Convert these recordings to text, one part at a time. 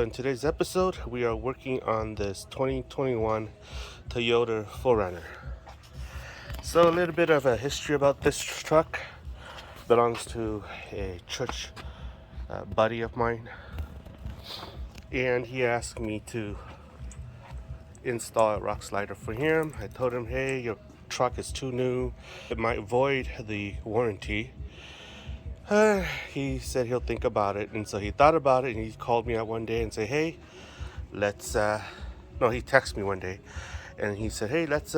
in today's episode, we are working on this 2021 Toyota 4Runner. So a little bit of a history about this truck. Belongs to a church buddy of mine, and he asked me to install a Rockslider for him. I told him, hey, your truck is too new, it might void the warranty. He said he'll think about it, and so he thought about it, and he called me out one day and said, hey, let's no, he texted me one day and he said, hey, let's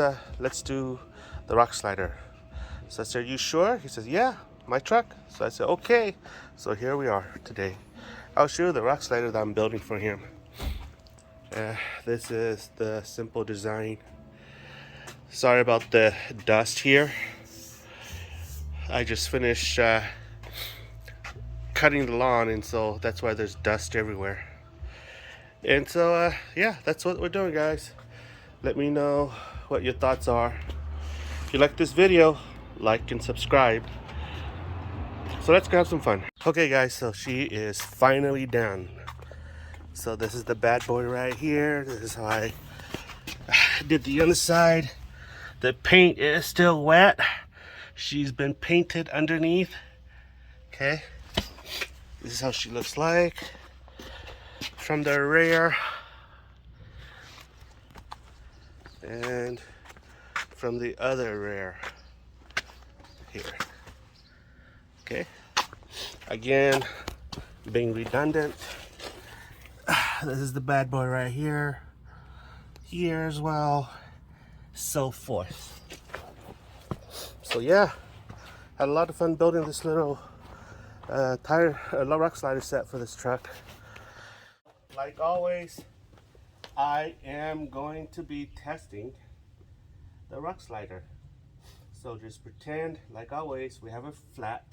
do the Rockslider. So I said, you sure? He says, yeah, my truck. So I said, okay. So here we are today. I'll show you the Rockslider that I'm building for him. This is the simple design. Sorry about the dust here. I just finished cutting the lawn, and so that's why there's dust everywhere. And so yeah, that's what we're doing, guys. Let me know what your thoughts are. If you like this video, like and subscribe. So let's go have some fun. Okay guys, so she is finally done. So this is the bad boy right here. This is how I did the underside. The paint is still wet. She's been painted underneath. Okay, this is how she looks like from the rear and from the other rear here. Okay, again, being redundant, this is the bad boy right here, here as well, so forth. So yeah, had a lot of fun building this little Rockslider set for this truck. Like always, I am going to be testing the Rockslider. So just pretend, like always, we have a flat,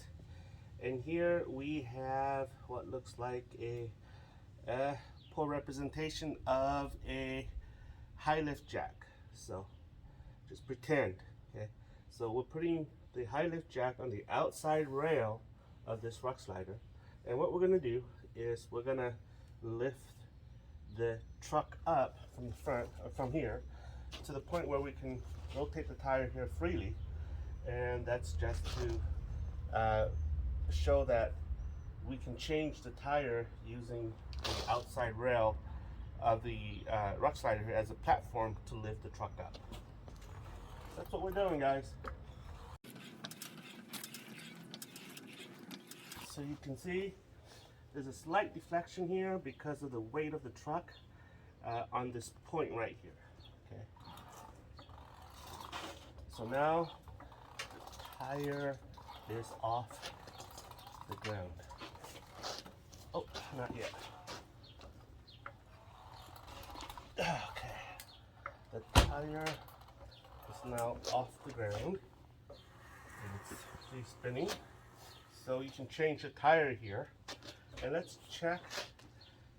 and here we have what looks like a poor representation of a high lift jack. So just pretend, okay? So we're putting the high lift jack on the outside rail of this Rockslider, and what we're gonna do is we're gonna lift the truck up from the front, or from here, to the point where we can rotate the tire here freely, and that's just to show that we can change the tire using the outside rail of the Rockslider as a platform to lift the truck up. That's what we're doing, guys. So you can see there's a slight deflection here because of the weight of the truck on this point right here. Okay. So now the tire is off the ground. Oh, not yet. Okay. The tire is now off the ground. It's spinning. So you can change the tire here. And let's check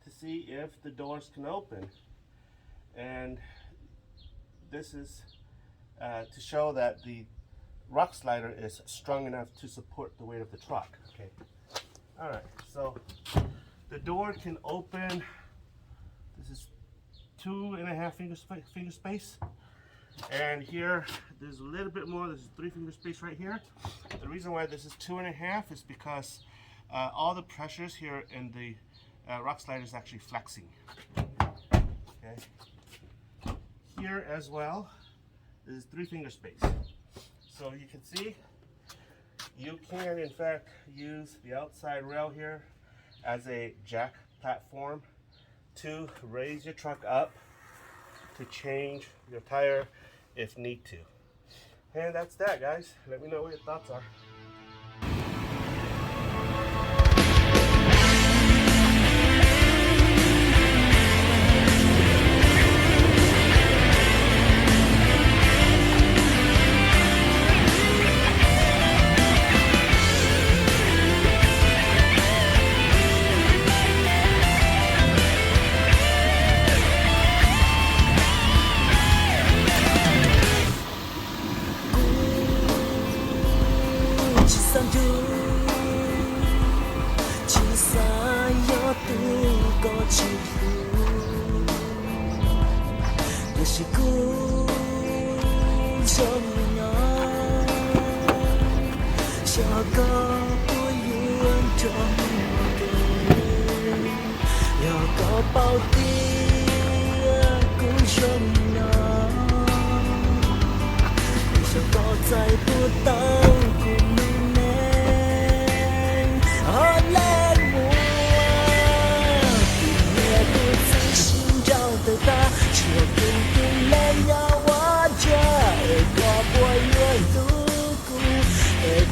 to see if the doors can open. And this is to show that the Rockslider is strong enough to support the weight of the truck. Okay. All right. So the door can open. This is 2.5 finger space. And here there's a little bit more. There's 3 finger space right here. The reason why this is 2.5 is because all the pressures here in the Rockslider is actually flexing. Okay. Here as well, this is 3 finger space. So you can see, you can in fact use the outside rail here as a jack platform to raise your truck up to change your tire if need to. And that's that, guys. Let me know what your thoughts are. chỉ xa gió từ có chiều 是故乡呀，下个不远中的，要个包的故乡呀，你想个在不到故里面，好累我，你也不自信找得到，只有更更累呀我这，个不愿度过，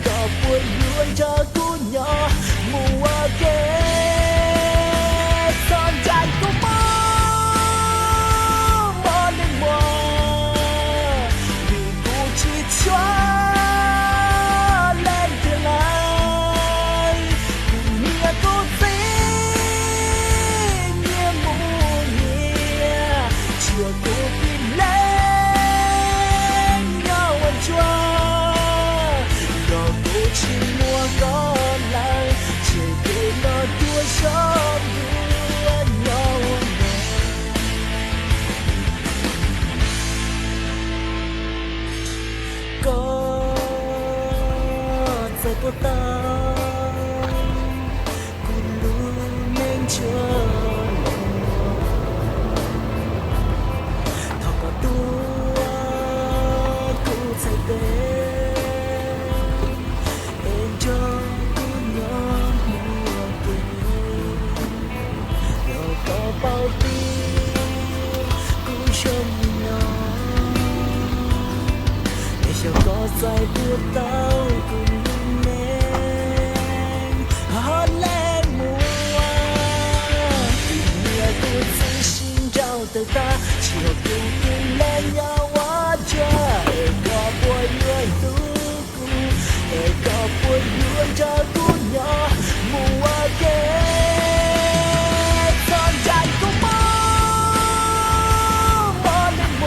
个不愿照顾你，木我给。不到，古路能chờ thọ có tua cụ chạy về em cho cụ nhóm mùa quê đâu có bao tiêu cụ trong nhỏ để cho có dài buốt tao cùng的他，只有更更累呀我这，个不愿度过，个不愿照顾你，木我给，藏在古梦，我的我，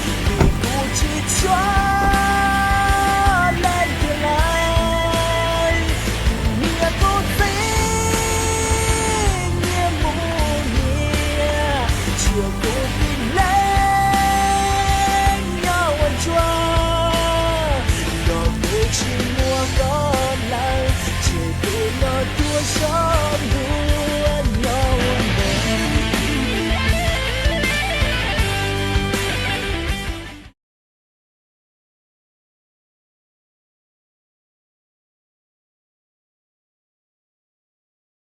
你不去穿。多少路？